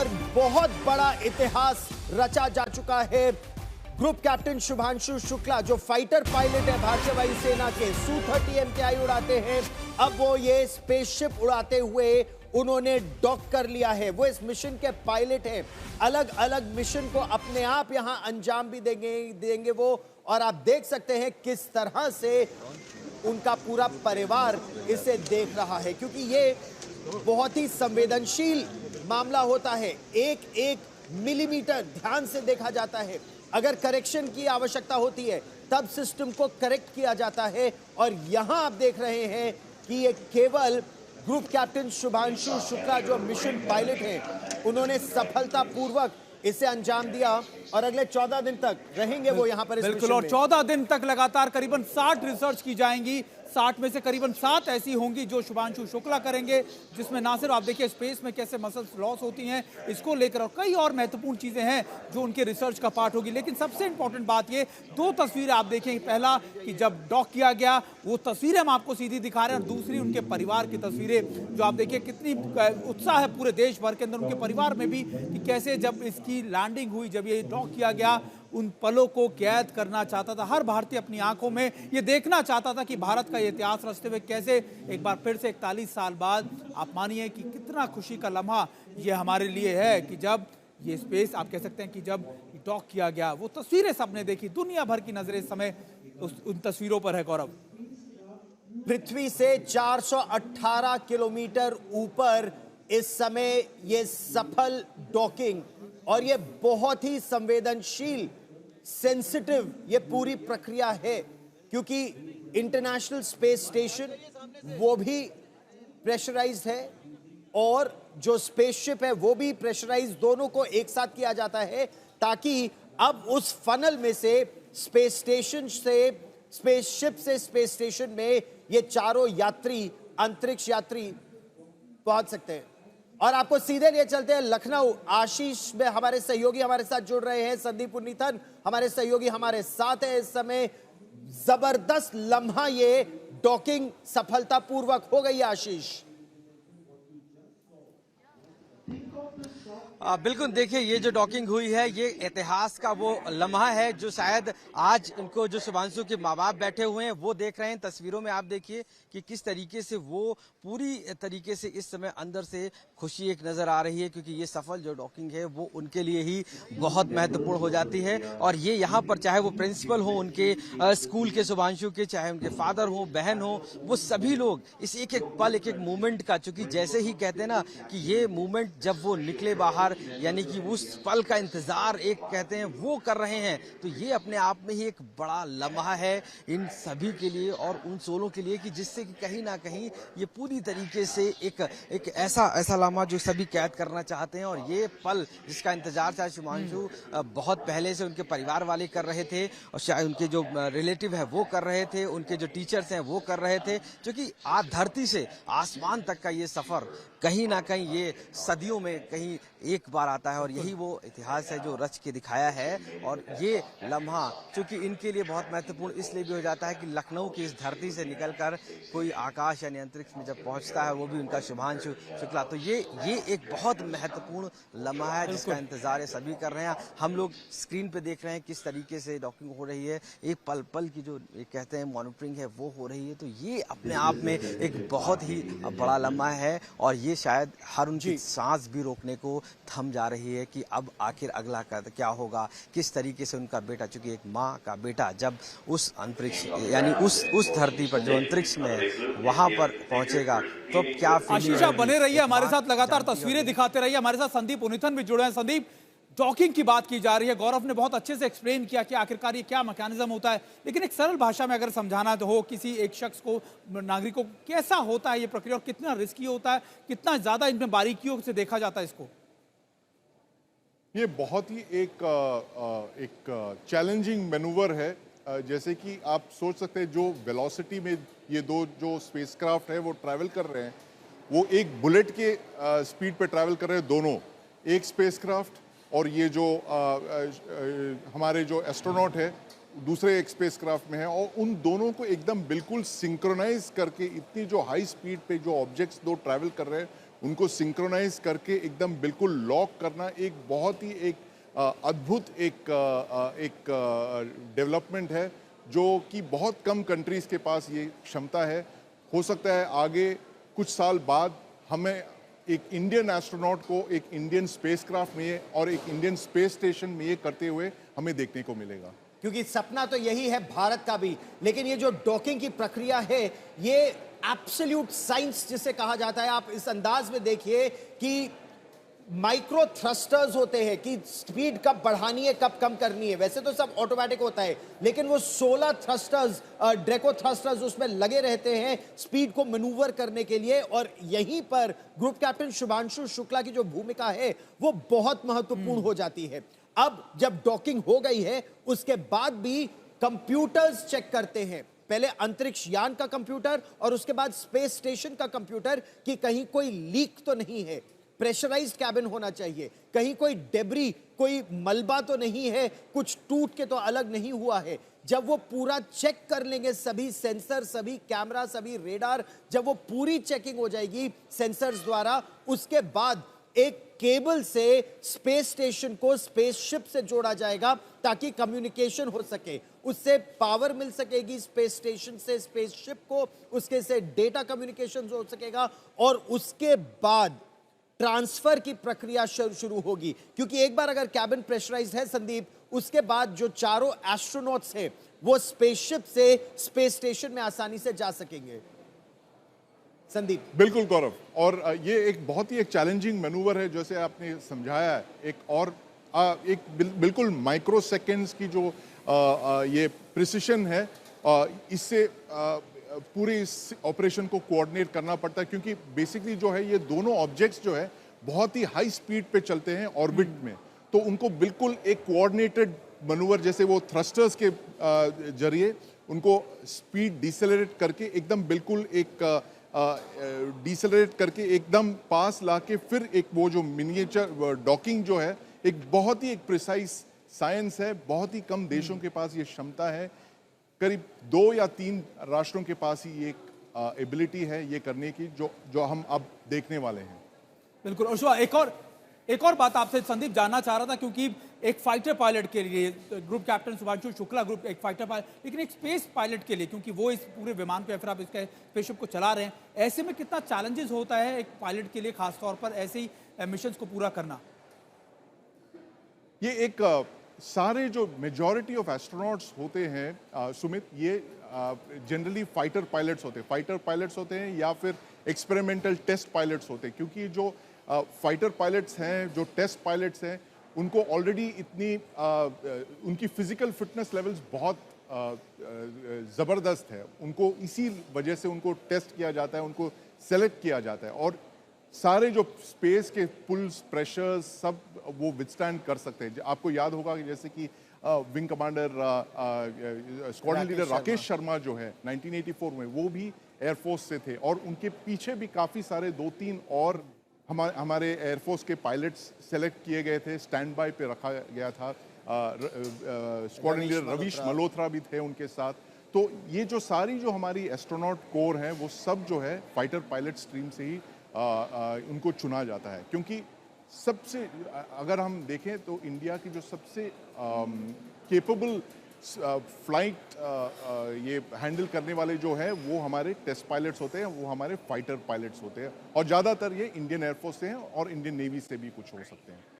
और बहुत बड़ा इतिहास रचा जा चुका है। ग्रुप कैप्टन शुभांशु शुक्ला जो फाइटर पायलट है भारतीय वायुसेना के, Su-30 MKI उड़ाते हैं, अब वो ये स्पेसशिप उड़ाते हुए उन्होंने डॉक कर लिया है। वो इस मिशन के पायलट हैं। अलग अलग मिशन को अपने आप यहां अंजाम भी देंगे वो, और आप देख सकते हैं किस तरह से उनका पूरा परिवार इसे देख रहा है, क्योंकि ये बहुत ही संवेदनशील मामला होता है। एक एक मिलीमीटर ध्यान से देखा जाता है। अगर करेक्शन की आवश्यकता होती है तब सिस्टम को करेक्ट किया जाता है, और यहां आप देख रहे हैं कि ये केवल ग्रुप कैप्टन शुभांशु शुक्ला जो मिशन पायलट हैं, उन्होंने सफलतापूर्वक इसे अंजाम दिया और अगले 14 दिन तक रहेंगे वो यहां पर इस बिल्कुल। और 14 दिन तक लगातार करीबन 60 रिसर्च की जाएंगी। 60 में से करीबन 7 ऐसी होंगी जो शुभांशु शुक्ला करेंगे, जिसमें ना सिर्फ आप देखिए स्पेस में कैसे मसल्स लॉस होती हैं इसको लेकर, और कई और महत्वपूर्ण चीजें हैं जो उनके रिसर्च का पार्ट होगी। लेकिन सबसे इंपॉर्टेंट बात ये 2 तस्वीरें आप देखें। पहला कि जब डॉक किया गया वो तस्वीरें हम आपको सीधी दिखा रहे हैं, और दूसरी उनके परिवार की तस्वीरें जो आप देखिए कितनी उत्साह है पूरे देश भर के अंदर, उनके परिवार में भी, कि कैसे जब इसकी लैंडिंग हुई, जब ये डॉक किया गया, उन पलों को कैद करना चाहता था हर भारतीय अपनी आंखों में। ये देखना चाहता था कि भारत का ये इतिहास रचते हुए कैसे एक बार फिर से 41 साल बाद, आप मानिए कि कितना खुशी का लम्हा ये हमारे लिए है कि जब ये स्पेस आप कह सकते हैं कि जब डॉक किया गया, वो तस्वीरें सबने देखी। दुनिया भर की नजरें इस समय उन तस्वीरों पर है। गौरव, पृथ्वी से 418 किलोमीटर ऊपर इस समय ये सफल डॉकिंग, और ये बहुत ही संवेदनशील सेंसिटिव ये पूरी प्रक्रिया है, क्योंकि इंटरनेशनल स्पेस स्टेशन वो भी प्रेशराइज्ड है और जो स्पेसशिप है वो भी प्रेशराइज, दोनों को एक साथ किया जाता है, ताकि अब उस फनल में से स्पेस स्टेशन से, स्पेसशिप से स्पेस स्टेशन में ये चारों यात्री, अंतरिक्ष यात्री पहुंच सकते हैं। और आपको सीधे लिए चलते हैं लखनऊ। आशीष में हमारे सहयोगी हमारे साथ जुड़ रहे हैं, संदीप उन्नीथन हमारे सहयोगी हमारे साथ है इस समय। जबरदस्त लम्हा ये डॉकिंग सफलतापूर्वक हो गई आशीष। बिल्कुल, देखिए ये जो डॉकिंग हुई है ये इतिहास का वो लम्हा है जो शायद आज इनको, जो शुभांशु के माँ बाप बैठे हुए हैं वो देख रहे हैं। तस्वीरों में आप देखिए कि किस तरीके से वो पूरी तरीके से इस समय अंदर से खुशी एक नजर आ रही है, क्योंकि ये सफल जो डॉकिंग है वो उनके लिए ही बहुत महत्वपूर्ण हो जाती है। और ये यहाँ पर चाहे वो प्रिंसिपल हो उनके स्कूल के शुभांशु के, चाहे उनके फादर हो, बहन हो, वो सभी लोग इस एक एक पल, एक एक मूवमेंट का, चूंकि जैसे ही कहते हैं ना कि ये मूवमेंट जब वो निकले बाहर, यानी कि उस पल का इंतजार एक कहते हैं वो कर रहे हैं, तो ये अपने आप में ही एक बड़ा लम्हा है इन सभी के लिए और उन सोलों के लिए, कि जिससे कि कहीं ना कहीं ये पूरी तरीके से एक ऐसा लम्हा जो सभी कैद करना चाहते हैं। और ये पल जिसका इंतजार शायद शुभांशु बहुत पहले से उनके परिवार वाले कर रहे थे, और शायद उनके जो रिलेटिव है वो कर रहे थे, उनके जो टीचर्स हैं वो कर रहे थे, क्योंकि धरती से आसमान तक का ये सफर कहीं ना कहीं ये सदियों में कहीं एक बार आता है, और यही वो इतिहास है जो रच के दिखाया है। और ये लम्हा चूंकि इनके लिए बहुत महत्वपूर्ण इसलिए भी हो जाता है कि लखनऊ की इस धरती से निकलकर कोई आकाश यानी अंतरिक्ष में जब पहुंचता है, वो भी उनका शुभांशु शुक्ला, तो ये एक बहुत महत्वपूर्ण लम्हा है जिसका इंतजार है सभी कर रहे हैं। हम लोग स्क्रीन पे देख रहे हैं किस तरीके से डॉकिंग हो रही है, एक पल पल की जो कहते हैं मॉनिटरिंग है वो हो रही है, तो ये अपने आप में एक बहुत ही बड़ा लम्हा है। और ये शायद हर उनकी सांस भी रोकने को थम जा रही है कि अब आखिर अगला क्या होगा, किस तरीके से उनका बेटा, चूंकि एक माँ का बेटा जब उस अंतरिक्ष यानी उस धरती पर जो अंतरिक्ष में है वहां पर पहुंचेगा तो क्या। आशीष आप बने रहिए हमारे साथ, लगातार तस्वीरें दिखाते रहिए। हमारे साथ संदीप उन्नीथन भी जुड़े हैं। संदीप, डॉकिंग की बात की जा रही है, गौरव ने बहुत अच्छे से एक्सप्लेन किया कि आखिरकार ये क्या मैकेनिज्म होता है, लेकिन एक सरल भाषा में अगर समझाना तो हो किसी एक शख्स को, नागरिक को, कैसा होता है ये प्रक्रिया और कितना रिस्की होता है, कितना ज्यादा इनमें बारीकियों से देखा जाता है इसको? ये बहुत ही एक चैलेंजिंग मैनूवर है। जैसे कि आप सोच सकते हैं जो वेलोसिटी में ये दो जो स्पेसक्राफ्ट है वो ट्रैवल कर रहे हैं, वो एक बुलेट के स्पीड पे ट्रैवल कर रहे हैं दोनों, एक स्पेसक्राफ्ट और ये जो हमारे जो एस्ट्रोनॉट है दूसरे एक स्पेसक्राफ्ट में है, और उन दोनों को एकदम बिल्कुल सिंक्रोनाइज करके इतनी जो हाई स्पीड पे जो ऑब्जेक्ट्स दो ट्रैवल कर रहे हैं उनको सिंक्रोनाइज करके एकदम बिल्कुल लॉक करना एक बहुत ही एक अद्भुत एक डेवलपमेंट है, जो कि बहुत कम कंट्रीज के पास ये क्षमता है। हो सकता है आगे कुछ साल बाद हमें एक इंडियन एस्ट्रोनॉट को एक इंडियन स्पेसक्राफ्ट में और एक इंडियन स्पेस स्टेशन में ये करते हुए हमें देखने को मिलेगा। क्योंकि सपना तो यही है भारत का भी, लेकिन ये जो डॉकिंग की प्रक्रिया है, ये एब्सोल्यूट साइंस जिसे कहा जाता है। आप इस अंदाज में देखिए कि माइक्रो थ्रस्टर्स होते हैं कि स्पीड कब बढ़ानी है कब कम करनी है। वैसे तो सब ऑटोमेटिक होता है, लेकिन वो 16 थ्रस्टर्स, ड्रैको थ्रस्टर्स उसमें लगे रहते हैं स्पीड को मैनूवर करने के लिए। और यहीं पर ग्रुप कैप्टन शुभांशु शुक्ला की जो भूमिका है वो बहुत महत्वपूर्ण हो जाती है। अब जब डॉकिंग हो गई है, उसके बाद भी कंप्यूटर्स चेक करते हैं, पहले अंतरिक्ष यान का कंप्यूटर और उसके बाद स्पेस स्टेशन का कंप्यूटर, कि कहीं कोई लीक तो नहीं है, प्रेशराइज्ड कैबिन होना चाहिए, कहीं कोई डेब्री, कोई मलबा तो नहीं है, कुछ टूट के तो अलग नहीं हुआ है। जब वो पूरा चेक कर लेंगे, सभी सेंसर, सभी कैमरा, सभी रेडार, जब वो पूरी चेकिंग हो जाएगी सेंसर्स द्वारा, उसके बाद एक केबल से स्पेस स्टेशन को स्पेसशिप से जोड़ा जाएगा ताकि कम्युनिकेशन हो सके, उससे पावर मिल सकेगी स्पेस स्टेशन से स्पेसशिप को, उसके से डेटा कम्युनिकेशन हो सकेगा और उसके बाद ट्रांसफर की प्रक्रिया शुरू होगी। क्योंकि एक बार अगर कैबिन प्रेशराइज्ड है संदीप, उसके बाद जो चारों एस्ट्रोनॉट्स हैं वो स्पेसशिप से स्पेस स्टेशन में आसानी से जा सकेंगे। संदीप। बिल्कुल गौरव, और ये एक बहुत ही एक चैलेंजिंग मैनूवर है जैसे आपने समझाया है। एक और बिल्कुल माइक्रो सेकेंड्स की जो ये प्रिसिशन है, इससे पूरे इस ऑपरेशन को कोऑर्डिनेट करना पड़ता है, क्योंकि बेसिकली जो है ये दोनों ऑब्जेक्ट्स जो है बहुत ही हाई स्पीड पे चलते हैं ऑर्बिट में, तो उनको बिल्कुल एक कोऑर्डिनेटेड मैनूवर, जैसे वो थ्रस्टर्स के जरिए उनको स्पीड डिसेलरेट करके एकदम बिल्कुल एक डिसेलरेट करके एकदम पास लाके फिर एक वो जो मिनिएचर डॉकिंग जो है, एक बहुत ही एक प्रिसाइज साइंस है। बहुत ही कम देशों के पास ये क्षमता है, करीब 2 या 3 राष्ट्रों के पास ही ये एबिलिटी है ये करने की, जो हम अब देखने वाले हैं। बिल्कुल। और एक और बात आपसे संदीप जानना चाह रहा था, क्योंकि एक फाइटर पायलट के लिए group captain Shubhanshu Shukla group एक फाइटर पायलट, लेकिन एक स्पेस पायलट के लिए, क्योंकि वो इस पूरे विमान पे फिर आप इसके स्पेसशिप को चला रहे हैं, ऐसे में कितना चैलेंजेस होता है एक पायलट के लिए, खासतौर पर ऐसे ही मिशन को पूरा करना? ये एक सारे जो मेजॉरिटी ऑफ एस्ट्रोनॉट्स होते हैं सुमित, ये जनरली फाइटर पायलट्स होते हैं या फिर एक्सपेरिमेंटल टेस्ट पायलट्स होते हैं, क्योंकि जो फाइटर पायलट्स हैं, जो टेस्ट पायलट्स हैं, उनको ऑलरेडी इतनी उनकी फिजिकल फिटनेस लेवल्स बहुत ज़बरदस्त है। उनको इसी वजह से उनको टेस्ट किया जाता है, उनको सेलेक्ट किया जाता है, और सारे जो स्पेस के पुल्स, प्रेशर्स सब वो विथस्टैंड कर सकते हैं। आपको याद होगा कि जैसे कि wing commander squadron leader Rakesh Sharma जो है 1984 में, वो भी एयरफोर्स से थे, और उनके पीछे भी काफ़ी सारे 2-3 और हमारे एयरफोर्स के पायलट्स सेलेक्ट किए गए थे, स्टैंड बाय पे रखा गया था। स्क्वाड्रन लीडर रवीश मल्होत्रा भी थे उनके साथ। तो ये जो सारी जो हमारी एस्ट्रोनॉट कोर हैं, वो सब जो है फाइटर पायलट स्ट्रीम से ही उनको चुना जाता है, क्योंकि सबसे अगर हम देखें तो इंडिया की जो सबसे केपेबल फ्लाइट ये हैंडल करने वाले जो है वो हमारे टेस्ट पायलट्स होते हैं, वो हमारे फाइटर पायलट्स होते हैं, और ज़्यादातर ये इंडियन एयरफोर्स से हैं और इंडियन नेवी से भी कुछ हो सकते हैं।